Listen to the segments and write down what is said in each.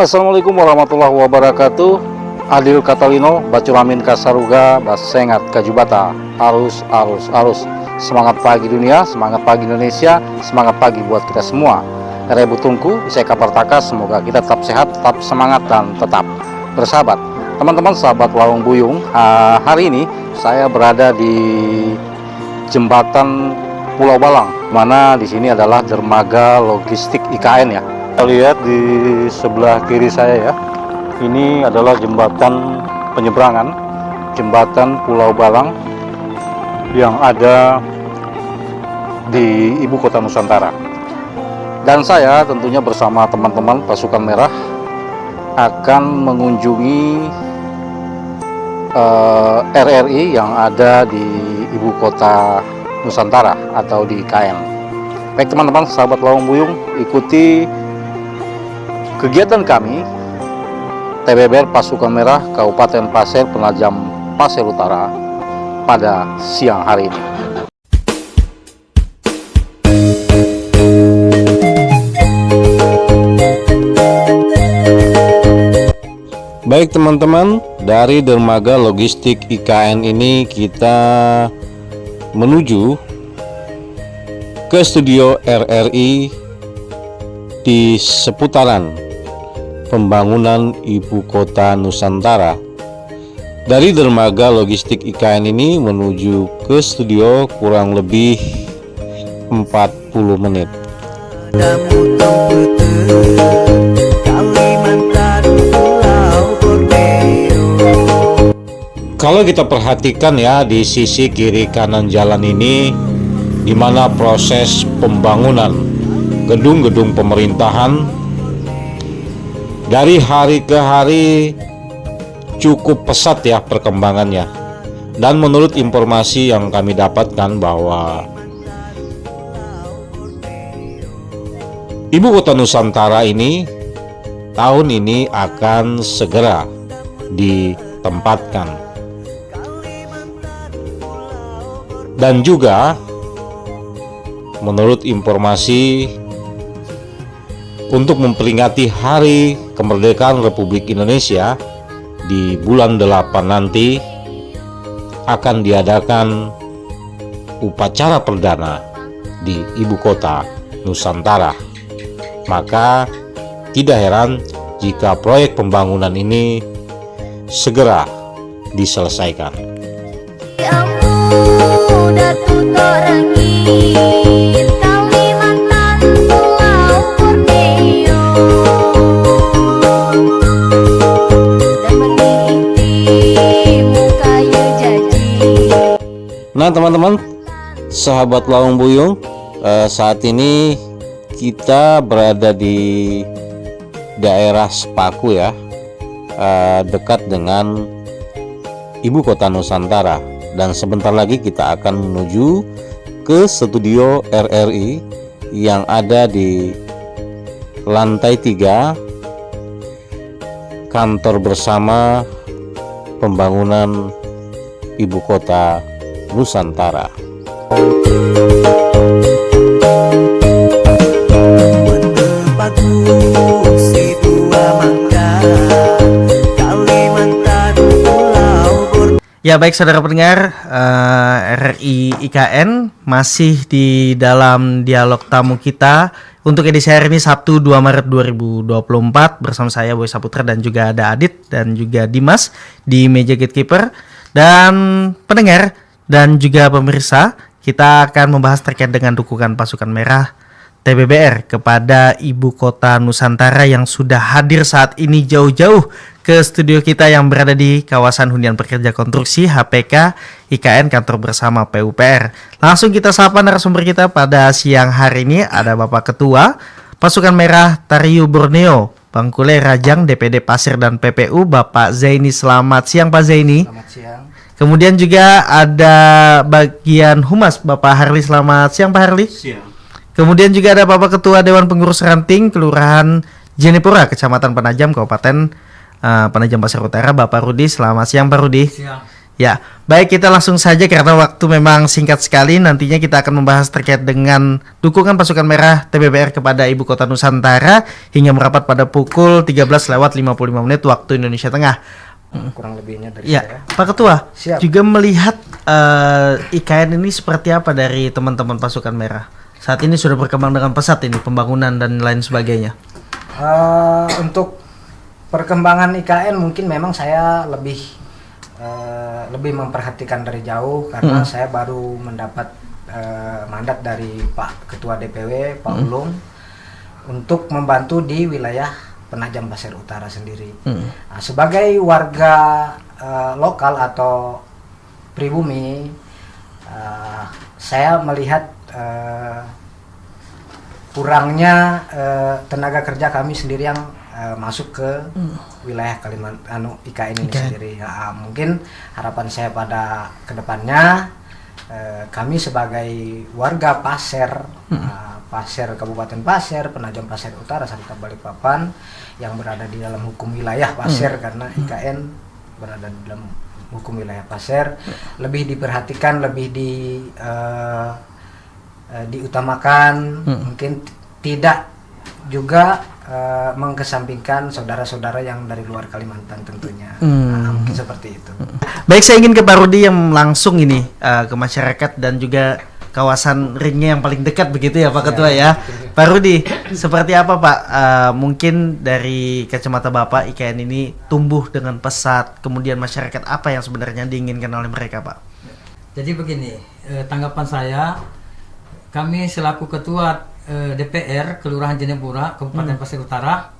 Assalamualaikum warahmatullahi wabarakatuh. Adil Katalino, Bacuramin Kasaruga, Basengat Kajubata. Arus. Semangat pagi dunia, semangat pagi Indonesia, semangat pagi buat kita semua. Rebu Tungku, saya Kapartaka, semoga kita tetap sehat, tetap semangat, dan tetap bersahabat. Teman-teman sahabat Lawang Buyung, hari ini saya berada di jembatan Pulau Balang, mana di sini adalah dermaga logistik IKN ya. Kita lihat di sebelah kiri saya ya, ini adalah jembatan penyeberangan, jembatan Pulau Balang yang ada di ibu kota Nusantara. Dan saya tentunya bersama teman-teman pasukan merah akan mengunjungi RRI yang ada di ibu kota Nusantara atau di IKN. Baik teman-teman sahabat Lawang Buyung, ikuti kegiatan kami TBBR Pasukan Merah Kabupaten Pasir Penajam Pasir Utara pada siang hari ini. Baik teman-teman, dari dermaga logistik IKN ini kita menuju ke studio RRI di seputaran pembangunan ibu kota Nusantara. Dari dermaga logistik IKN ini menuju ke studio kurang lebih 40 menit. Kalau kita perhatikan ya, di sisi kiri kanan jalan ini, di mana proses pembangunan gedung-gedung pemerintahan dari hari ke hari cukup pesat ya perkembangannya. Dan menurut informasi yang kami dapatkan bahwa ibu kota Nusantara ini tahun ini akan segera ditempatkan. Dan juga menurut informasi untuk memperingati Hari Kemerdekaan Republik Indonesia di bulan 8 nanti akan diadakan upacara perdana di ibu kota Nusantara. Maka tidak heran jika proyek pembangunan ini segera diselesaikan. Nah teman-teman sahabat Lawang Buyung, saat ini kita berada di daerah Sepaku ya, dekat dengan ibu kota Nusantara. Dan sebentar lagi kita akan menuju ke studio RRI yang ada di lantai 3 kantor bersama pembangunan ibu kota Nusantara. Ya baik saudara pendengar, RRI IKN masih di dalam dialog tamu kita untuk edisi hari ini Sabtu 2 Maret 2024 bersama saya Boy Saputra dan juga ada Adit dan juga Dimas di meja gatekeeper. Dan pendengar dan juga pemirsa, kita akan membahas terkait dengan dukungan pasukan merah TBBR kepada ibu kota Nusantara yang sudah hadir saat ini jauh-jauh ke studio kita yang berada di kawasan Hunian Pekerja Konstruksi HPK IKN kantor bersama PUPR. Langsung kita sapa narasumber kita pada siang hari ini, ada Bapak Ketua Pasukan Merah Tariu Borneo, Bangkule Rajang DPD Pasir dan PPU, Bapak Zaini. Selamat siang Pak Zaini. Selamat siang. Kemudian juga ada bagian Humas Bapak Harli. Selamat siang Pak Harli. Siang. Kemudian juga ada Bapak Ketua Dewan Pengurus Ranting Kelurahan Jenipura, Kecamatan Penajam, Kabupaten Penajam Pasir Utara, Bapak Rudi. Selamat siang Pak Rudi. Siang. Ya, baik kita langsung saja karena waktu memang singkat sekali. Nantinya kita akan membahas terkait dengan dukungan pasukan merah TBBR kepada Ibu Kota Nusantara hingga merapat pada pukul 13.55 waktu Indonesia Tengah. Kurang lebihnya dari Ya, saya. Pak Ketua, Siap. juga melihat IKN ini seperti apa dari teman-teman pasukan merah? Saat ini sudah berkembang dengan pesat ini pembangunan dan lain sebagainya. Untuk perkembangan IKN mungkin memang saya lebih memperhatikan dari jauh karena saya baru mendapat mandat dari Pak Ketua DPW Pak Ulung untuk membantu di wilayah Penajam Pasir Utara sendiri. Nah, sebagai warga lokal atau pribumi, saya melihat kurangnya tenaga kerja kami sendiri yang masuk ke wilayah Kalimantan IKN ini sendiri. Nah, mungkin harapan saya pada kedepannya kami sebagai warga Pasir, Pasir Kabupaten Pasir, Penajam Pasir Utara serta Balikpapan yang berada di dalam hukum wilayah Pasir karena IKN berada di dalam hukum wilayah Pasir lebih diperhatikan, lebih diutamakan, mungkin tidak juga mengesampingkan saudara-saudara yang dari luar Kalimantan tentunya. Nah, mungkin seperti itu. Baik, saya ingin ke Pak Rudi yang langsung ini ke masyarakat dan juga kawasan ringnya yang paling dekat begitu ya Pak Ketua ya. Pak Rudi, seperti apa Pak? Mungkin dari kacamata Bapak IKN ini tumbuh dengan pesat, kemudian masyarakat apa yang sebenarnya diinginkan oleh mereka Pak? Jadi begini, tanggapan saya, kami selaku Ketua DPR Kelurahan Jenebura Kabupaten Pasir Utara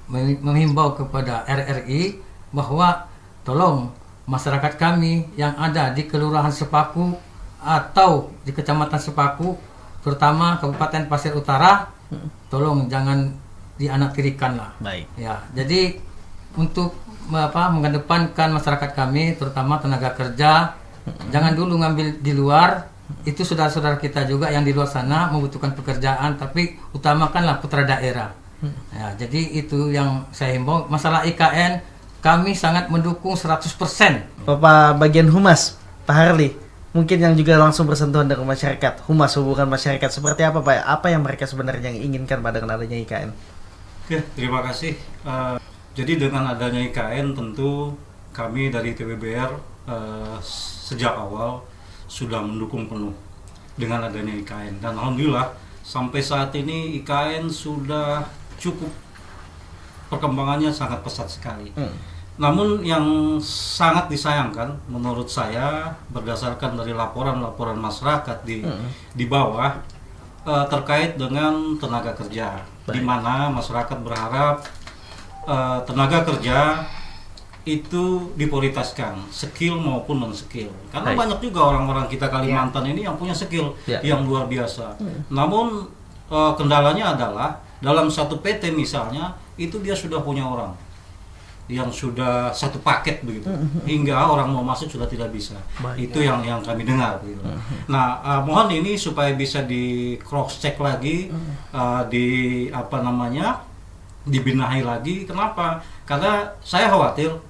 menghimbau kepada RRI bahwa tolong masyarakat kami yang ada di Kelurahan Sepaku atau di Kecamatan Sepaku, terutama Kabupaten Pasir Utara, tolong jangan dianaktirikan lah. Baik. Ya, jadi untuk mengedepankan masyarakat kami, terutama tenaga kerja, jangan dulu ngambil di luar. Itu saudara-saudara kita juga yang di luar sana membutuhkan pekerjaan, tapi utamakanlah putra daerah. Ya, jadi itu yang saya himbau. Masalah IKN, kami sangat mendukung 100%. Bapak bagian Humas, Pak Harli, mungkin yang juga langsung bersentuhan dengan masyarakat, Humas hubungan masyarakat seperti apa Pak? Apa yang mereka sebenarnya inginkan pada dengan adanya IKN? Oke, terima kasih. Jadi dengan adanya IKN tentu kami dari TBBR sejak awal sudah mendukung penuh dengan adanya IKN, dan alhamdulillah sampai saat ini IKN sudah cukup, perkembangannya sangat pesat sekali. Namun yang sangat disayangkan menurut saya berdasarkan dari laporan-laporan masyarakat di bawah terkait dengan tenaga kerja. Di mana masyarakat berharap tenaga kerja itu diprioritaskan, skill maupun non skill, karena banyak juga orang-orang kita Kalimantan ini yang punya skill yang luar biasa. Namun kendalanya adalah dalam satu PT misalnya itu dia sudah punya orang yang sudah satu paket begitu, hingga orang mau masuk sudah tidak bisa. Itu yang kami dengar gitu. Nah, mohon ini supaya bisa di cross check lagi, dibenahi lagi. Kenapa? Karena saya khawatir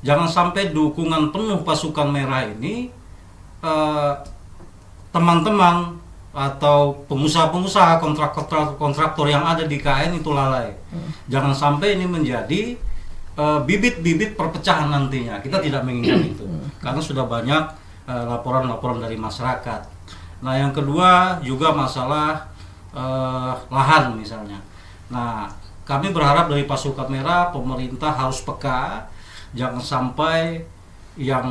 jangan sampai dukungan penuh pasukan merah ini teman-teman atau pengusaha-pengusaha, kontraktor yang ada di KN itu lalai. Jangan sampai ini menjadi bibit-bibit perpecahan nantinya. Kita tidak menginginkan itu, karena sudah banyak laporan-laporan dari masyarakat. Nah, yang kedua juga masalah lahan misalnya. Nah, kami berharap dari pasukan merah, pemerintah harus peka, jangan sampai yang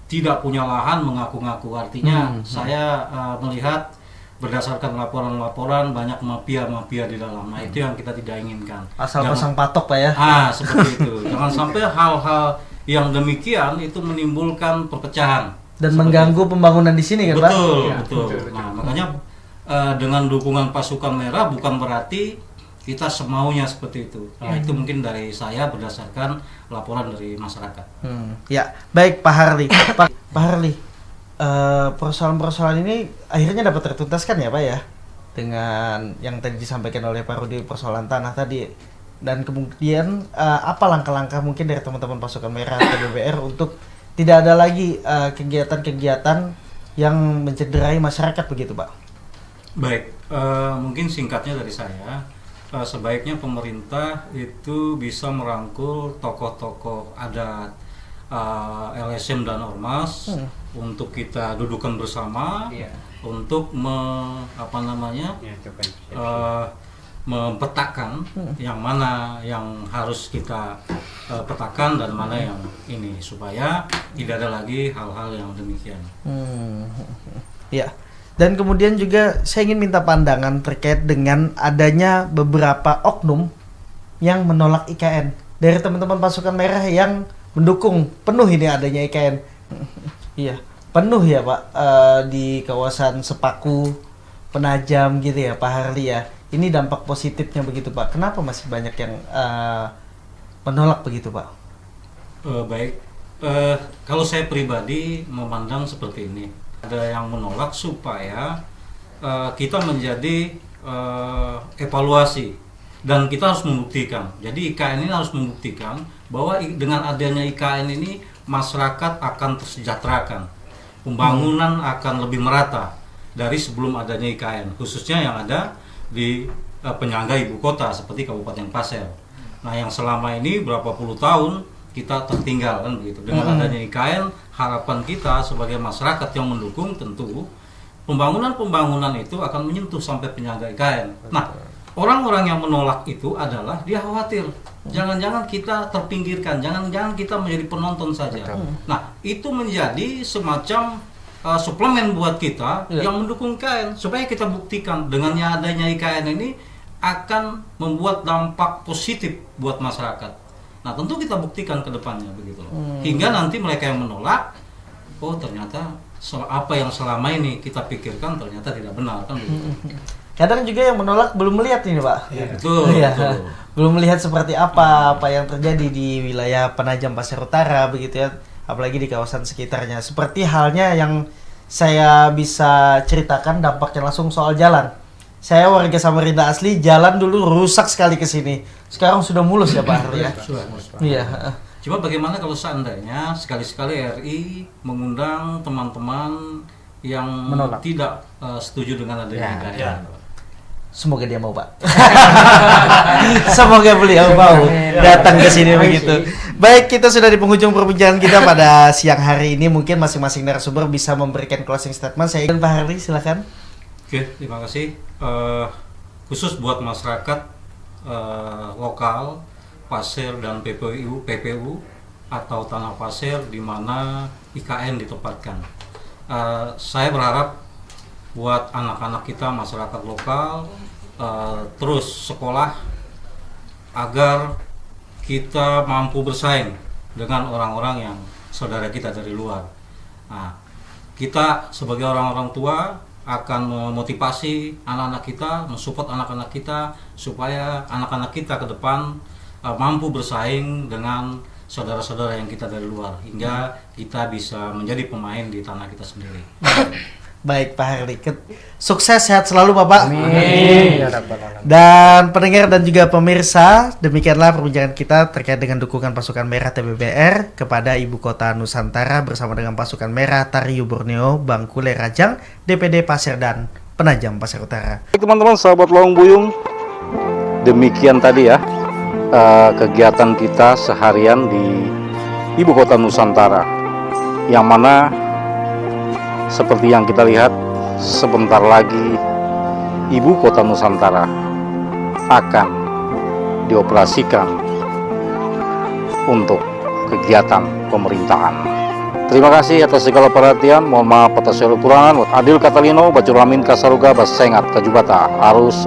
tidak punya lahan mengaku-ngaku. Artinya saya melihat berdasarkan laporan-laporan banyak mafia-mafia di dalam. Nah, itu yang kita tidak inginkan. Asal pasang patok Pak ya. Seperti itu. Jangan sampai hal-hal yang demikian itu menimbulkan perpecahan dan mengganggu pembangunan di sini kan Pak? Betul. Nah, makanya dengan dukungan pasukan merah bukan berarti kita semaunya seperti itu. Nah, itu mungkin dari saya berdasarkan laporan dari masyarakat. Ya, baik Pak Harli. Pak Harli, persoalan-persoalan ini akhirnya dapat tertuntaskan ya Pak ya, dengan yang tadi disampaikan oleh Pak Rudi, persoalan tanah tadi, dan kemudian apa langkah-langkah mungkin dari teman-teman pasukan merah TBBR untuk tidak ada lagi kegiatan-kegiatan yang mencederai masyarakat begitu Pak? Baik, mungkin singkatnya dari saya, sebaiknya pemerintah itu bisa merangkul tokoh-tokoh adat, LSM dan Ormas untuk kita dudukan bersama untuk mempetakan yang mana yang harus kita petakan dan mana yang ini, supaya tidak ada lagi hal-hal yang demikian. Ya. Dan kemudian juga saya ingin minta pandangan terkait dengan adanya beberapa oknum yang menolak IKN dari teman-teman pasukan merah yang mendukung penuh ini adanya IKN. Iya, penuh ya Pak, di kawasan Sepaku, Penajam gitu ya Pak Harli ya. Ini dampak positifnya begitu Pak. Kenapa masih banyak yang menolak begitu Pak? Baik, kalau saya pribadi memandang seperti ini, ada yang menolak supaya kita menjadi evaluasi dan kita harus membuktikan. Jadi IKN ini harus membuktikan bahwa dengan adanya IKN ini masyarakat akan tersejahterakan, pembangunan akan lebih merata dari sebelum adanya IKN, khususnya yang ada di penyangga ibu kota seperti Kabupaten Pasir. Nah, yang selama ini berapa puluh tahun kita tertinggal kan begitu. Dengan adanya IKN, harapan kita sebagai masyarakat yang mendukung tentu pembangunan itu akan menyentuh sampai penyangga IKN. Nah, orang-orang yang menolak itu adalah dia khawatir jangan-jangan kita terpinggirkan, jangan-jangan kita menjadi penonton saja. Nah, itu menjadi semacam suplemen buat kita yang mendukung IKN, supaya kita buktikan dengannya adanya IKN ini akan membuat dampak positif buat masyarakat. Nah, tentu kita buktikan ke depannya begitu loh. Hingga nanti mereka yang menolak, oh ternyata apa yang selama ini kita pikirkan ternyata tidak benar kan begitu. Kadang juga yang menolak belum melihat ini Pak. Betul, Iya. betul. Belum melihat seperti apa yang terjadi di wilayah Penajam Pasir Utara begitu ya, apalagi di kawasan sekitarnya. Seperti halnya yang saya bisa ceritakan dampaknya langsung soal jalan. Saya warga Samarinda asli, jalan dulu rusak sekali ke sini. Sekarang sudah mulus ya Pak Harli ya. Iya. Cuma bagaimana kalau seandainya sekali-sekali RI mengundang teman-teman yang tidak setuju dengan adanya IKN? Semoga dia mau Pak. Semoga beliau mau datang ke sini begitu. Baik, kita sudah di penghujung perbincangan kita pada siang hari ini. Mungkin masing-masing narasumber bisa memberikan closing statement. Saya ingin Pak Harli, silakan. Oke, terima kasih. Khusus buat masyarakat lokal Pasir dan PPU atau Tanah Pasir di mana IKN ditempatkan. Saya berharap buat anak-anak kita, masyarakat lokal, terus sekolah agar kita mampu bersaing dengan orang-orang yang saudara kita dari luar. Nah, kita sebagai orang-orang tua akan memotivasi anak-anak kita, mensupport anak-anak kita supaya anak-anak kita ke depan mampu bersaing dengan saudara-saudara yang kita dari luar hingga kita bisa menjadi pemain di tanah kita sendiri. Baik Pak Harli, sukses, sehat selalu Bapak. Amin. Dan pendengar dan juga pemirsa, demikianlah perbincangan kita terkait dengan dukungan pasukan merah TBBR kepada Ibu Kota Nusantara bersama dengan pasukan merah Tariu Borneo, Bangkule Rajang, DPD Pasir dan Penajam Pasir Utara. Baik teman-teman, sahabat Lawang Buyung, demikian tadi ya kegiatan kita seharian di Ibu Kota Nusantara, yang mana seperti yang kita lihat sebentar lagi Ibu Kota Nusantara akan dioperasikan untuk kegiatan pemerintahan. Terima kasih atas segala perhatian. Mohon maaf atas segala kekurangan. Adil Katalino, Bacur Amin Kasaruga, Basengat Kajubata, arus.